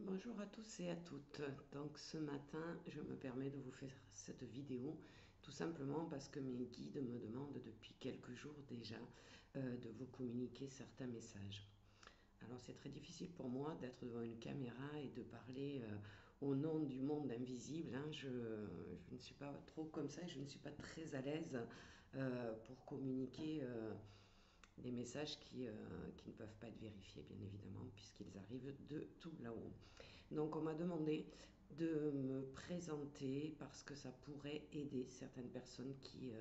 Bonjour à tous et à toutes. Donc ce matin, je me permets de vous faire cette vidéo tout simplement parce que mes guides me demandent depuis quelques jours déjà de vous communiquer certains messages. Alors c'est très difficile pour moi d'être devant une caméra et de parler au nom du monde invisible, hein. Je ne suis pas trop comme ça et je ne suis pas très à l'aise pour communiquer des messages qui ne peuvent pas être vérifiés, bien évidemment, puisqu'ils arrivent de tout là-haut. Donc on m'a demandé de me présenter parce que ça pourrait aider certaines personnes qui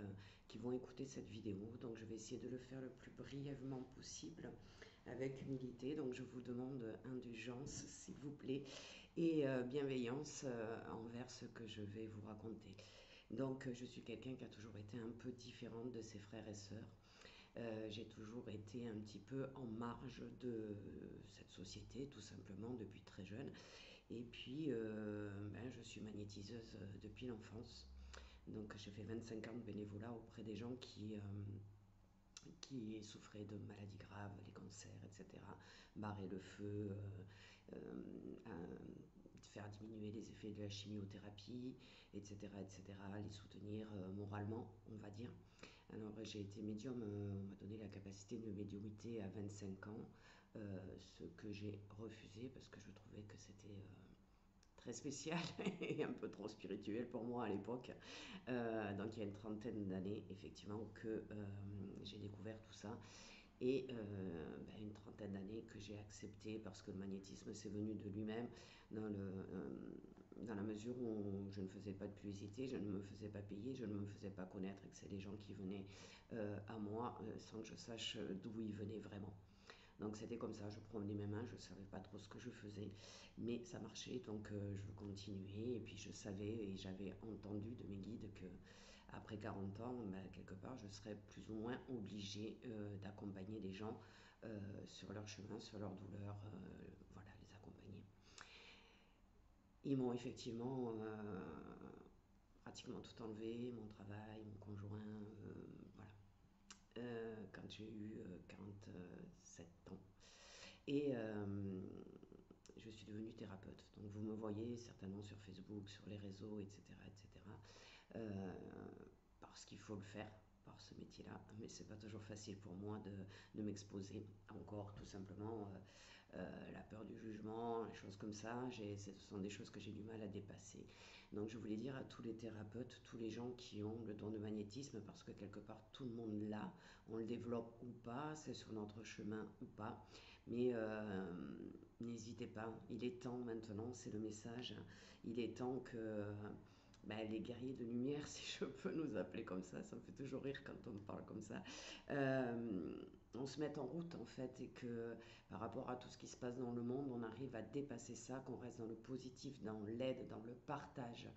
vont écouter cette vidéo. Donc je vais essayer de le faire le plus brièvement possible avec humilité. Donc je vous demande indulgence, s'il vous plaît, et bienveillance envers ce que je vais vous raconter. Donc je suis quelqu'un qui a toujours été un peu différente de ses frères et sœurs. J'ai toujours été un petit peu en marge de cette société, tout simplement, depuis très jeune. Et puis, je suis magnétiseuse depuis l'enfance. Donc, j'ai fait 25 ans de bénévolat auprès des gens qui souffraient de maladies graves, les cancers, etc. Barrer le feu, faire diminuer les effets de la chimiothérapie, etc., etc., les soutenir moralement, on va dire. Alors j'ai été médium, on m'a donné la capacité de médiumité à 25 ans, ce que j'ai refusé parce que je trouvais que c'était très spécial et un peu trop spirituel pour moi à l'époque. Donc il y a une trentaine d'années effectivement que j'ai découvert tout ça et une trentaine d'années que j'ai accepté parce que le magnétisme c'est venu de lui-même dans la mesure où je ne faisais pas de publicité, je ne me faisais pas payer, je ne me faisais pas connaître et que c'est des gens qui venaient à moi sans que je sache d'où ils venaient vraiment. Donc c'était comme ça, je promenais mes mains, je ne savais pas trop ce que je faisais, mais ça marchait, donc je continuais. Et puis je savais et j'avais entendu de mes guides que après 40 ans, quelque part, je serais plus ou moins obligée d'accompagner les gens sur leur chemin, sur leur douleur, voilà, les accompagner. Ils m'ont effectivement pratiquement tout enlevé, mon travail, mon conjoint, voilà. Quand j'ai eu 47 ans. Et je suis devenue thérapeute. Donc vous me voyez certainement sur Facebook, sur les réseaux, etc. etc. euh, Parce qu'il faut le faire par ce métier-là, mais c'est pas toujours facile pour moi de m'exposer encore, tout simplement la peur du jugement, les choses comme ça, ce sont des choses que j'ai du mal à dépasser. Donc je voulais dire à tous les thérapeutes, tous les gens qui ont le don de magnétisme, parce que quelque part tout le monde l'a, on le développe ou pas, c'est sur notre chemin ou pas, mais n'hésitez pas, il est temps maintenant, c'est le message, il est temps que les guerriers de lumière, si je peux nous appeler comme ça me fait toujours rire quand on me parle comme ça, on se met en route en fait et que par rapport à tout ce qui se passe dans le monde, on arrive à dépasser ça, qu'on reste dans le positif, dans l'aide, dans le partage.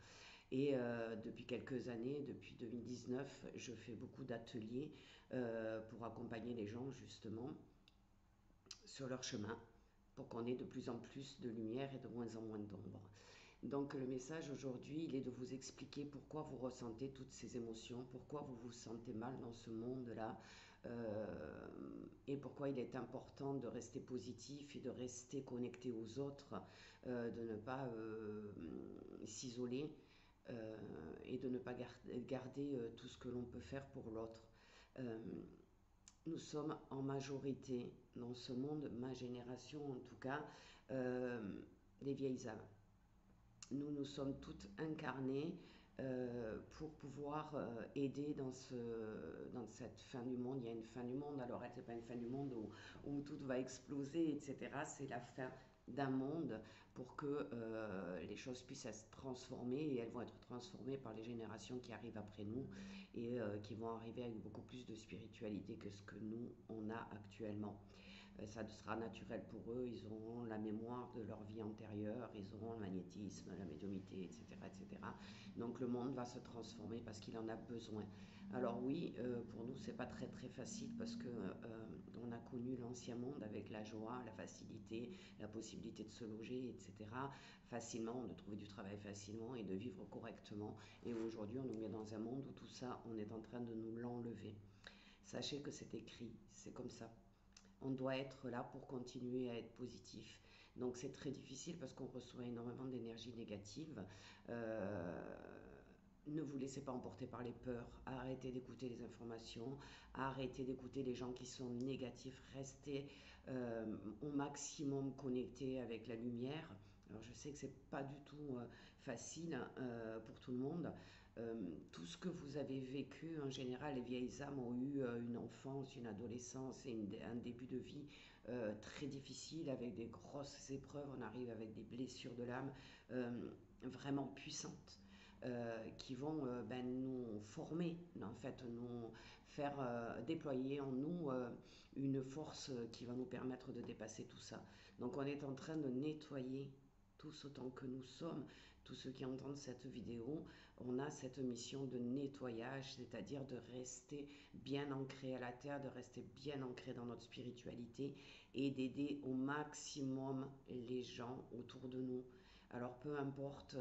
Et depuis quelques années, depuis 2019, je fais beaucoup d'ateliers pour accompagner les gens justement sur leur chemin pour qu'on ait de plus en plus de lumière et de moins en moins d'ombre. Donc le message aujourd'hui, il est de vous expliquer pourquoi vous ressentez toutes ces émotions, pourquoi vous vous sentez mal dans ce monde-là, et pourquoi il est important de rester positif et de rester connecté aux autres, de ne pas s'isoler et de ne pas garder tout ce que l'on peut faire pour l'autre. Euh, nous sommes en majorité dans ce monde, ma génération en tout cas, des vieilles âmes. Nous sommes toutes incarnées pour pouvoir aider dans cette fin du monde. Il y a une fin du monde, alors ce n'est pas une fin du monde où tout va exploser, etc. C'est la fin d'un monde pour que les choses puissent être transformées et elles vont être transformées par les générations qui arrivent après nous et qui vont arriver avec beaucoup plus de spiritualité que ce que nous on a actuellement. Ça sera naturel pour eux, ils auront la mémoire de leur vie antérieure, ils auront le magnétisme, la médiumité, etc. etc. Donc le monde va se transformer parce qu'il en a besoin. Alors oui, pour nous c'est pas très très facile parce que on a connu l'ancien monde avec la joie, la facilité, la possibilité de se loger, etc. facilement, de trouver du travail facilement et de vivre correctement. Et aujourd'hui on nous met dans un monde où tout ça, on est en train de nous l'enlever. Sachez que c'est écrit, c'est comme ça. On doit être là pour continuer à être positif. Donc c'est très difficile parce qu'on reçoit énormément d'énergie négative. Euh, Ne vous laissez pas emporter par les peurs, arrêtez d'écouter les informations, arrêtez d'écouter les gens qui sont négatifs, restez au maximum connectés avec la lumière. Alors je sais que c'est pas du tout facile pour tout le monde. Tout ce que vous avez vécu, en général, les vieilles âmes ont eu une enfance, une adolescence et un début de vie très difficile avec des grosses épreuves. On arrive avec des blessures de l'âme vraiment puissantes qui vont nous former, en fait, nous faire déployer en nous une force qui va nous permettre de dépasser tout ça. Donc on est en train de nettoyer tous autant que nous sommes, tous ceux qui entendent cette vidéo, on a cette mission de nettoyage, c'est-à-dire de rester bien ancré à la terre, de rester bien ancré dans notre spiritualité et d'aider au maximum les gens autour de nous. Alors peu importe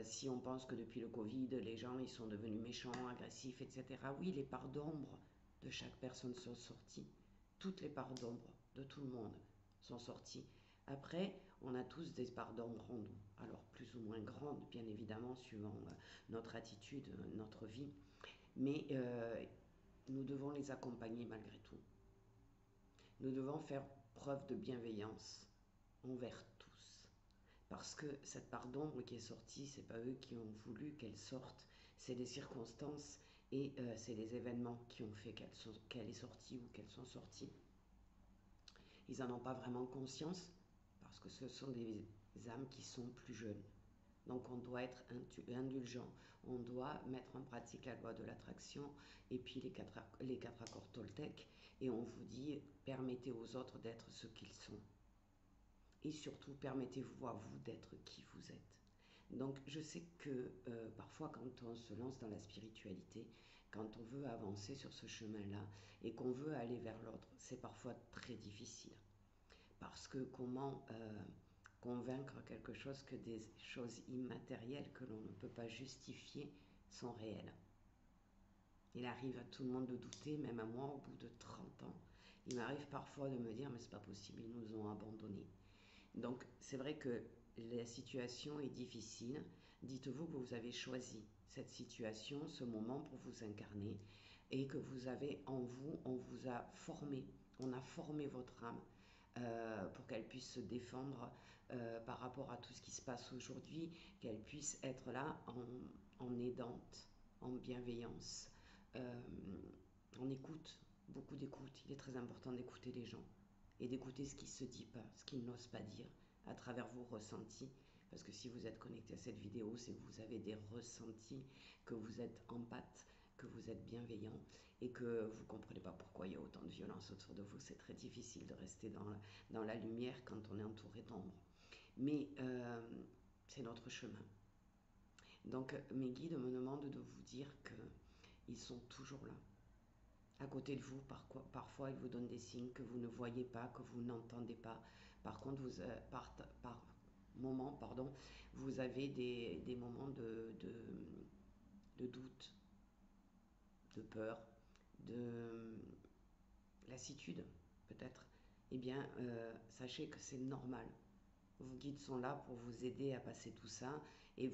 si on pense que depuis le Covid, les gens ils sont devenus méchants, agressifs, etc. Oui, les parts d'ombre de chaque personne sont sorties. Toutes les parts d'ombre de tout le monde sont sorties. Après, on a tous des parts d'ombre en nous. Alors plus ou moins grandes, bien évidemment, suivant notre attitude, notre vie. Mais nous devons les accompagner malgré tout. Nous devons faire preuve de bienveillance envers tous. Parce que cette part d'ombre qui est sortie, c'est pas eux qui ont voulu qu'elle sorte, c'est les circonstances et c'est les événements qui ont fait qu'elle est sortie ou qu'elles sont sorties. Ils n'en ont pas vraiment conscience parce que ce sont des âmes qui sont plus jeunes. Donc on doit être indulgent, on doit mettre en pratique la loi de l'attraction et puis les quatre accords Toltec et on vous dit permettez aux autres d'être ce qu'ils sont. Et surtout, permettez-vous à vous d'être qui vous êtes. Donc, je sais que parfois, quand on se lance dans la spiritualité, quand on veut avancer sur ce chemin-là et qu'on veut aller vers l'autre, c'est parfois très difficile. Parce que comment convaincre quelque chose que des choses immatérielles que l'on ne peut pas justifier sont réelles? Il arrive à tout le monde de douter, même à moi, au bout de 30 ans. Il m'arrive parfois de me dire, mais c'est pas possible, ils nous ont abandonnés. Donc c'est vrai que la situation est difficile. Dites-vous que vous avez choisi cette situation, ce moment pour vous incarner et que vous avez en vous, on vous a formé, on a formé votre âme pour qu'elle puisse se défendre par rapport à tout ce qui se passe aujourd'hui, qu'elle puisse être là en aidante, en bienveillance, euh, en écoute, beaucoup d'écoute. Il est très important d'écouter les gens et d'écouter ce qui ne se dit pas, ce qu'ils n'osent pas dire à travers vos ressentis. Parce que si vous êtes connecté à cette vidéo, c'est que vous avez des ressentis, que vous êtes empathe, que vous êtes bienveillant et que vous ne comprenez pas pourquoi il y a autant de violence autour de vous. C'est très difficile de rester dans la lumière quand on est entouré d'ombre. Mais c'est notre chemin. Donc mes guides me demandent de vous dire qu'ils sont toujours là, à côté de vous. Parfois, ils vous donnent des signes que vous ne voyez pas, que vous n'entendez pas. Par contre, par moment, pardon, vous avez des moments de doute, de peur, de lassitude, peut-être. Eh bien, sachez que c'est normal. Vos guides sont là pour vous aider à passer tout ça et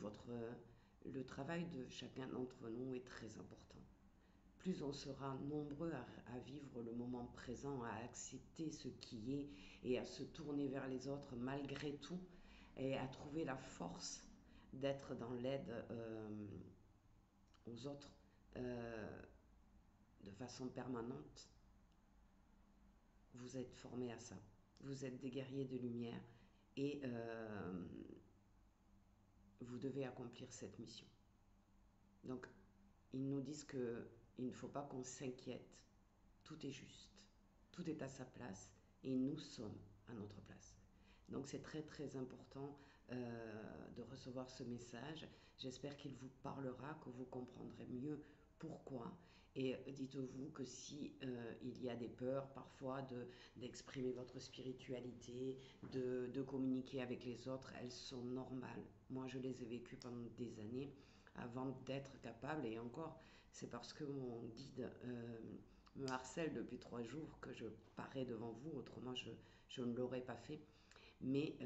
le travail de chacun d'entre nous est très important. Plus on sera nombreux à vivre le moment présent, à accepter ce qui est et à se tourner vers les autres malgré tout et à trouver la force d'être dans l'aide aux autres de façon permanente, vous êtes formés à ça. Vous êtes des guerriers de lumière et vous devez accomplir cette mission. Donc, ils nous disent qu'il ne faut pas qu'on s'inquiète. Tout est juste, tout est à sa place et nous sommes à notre place. Donc c'est très très important de recevoir ce message. J'espère qu'il vous parlera, que vous comprendrez mieux pourquoi. Et dites-vous que si il y a des peurs parfois d'exprimer votre spiritualité, de communiquer avec les autres, elles sont normales. Moi je les ai vécues pendant des années avant d'être capable et encore c'est parce que mon guide me harcèle depuis 3 jours que je parais devant vous, autrement je ne l'aurais pas fait. Mais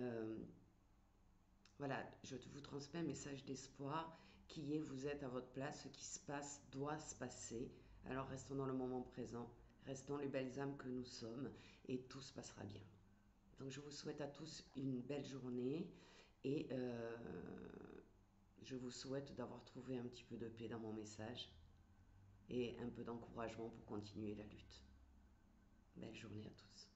voilà, je vous transmets un message d'espoir qui est vous êtes à votre place, ce qui se passe doit se passer. Alors restons dans le moment présent, restons les belles âmes que nous sommes et tout se passera bien. Donc je vous souhaite à tous une belle journée et je vous souhaite d'avoir trouvé un petit peu de paix dans mon message et un peu d'encouragement pour continuer la lutte. Belle journée à tous.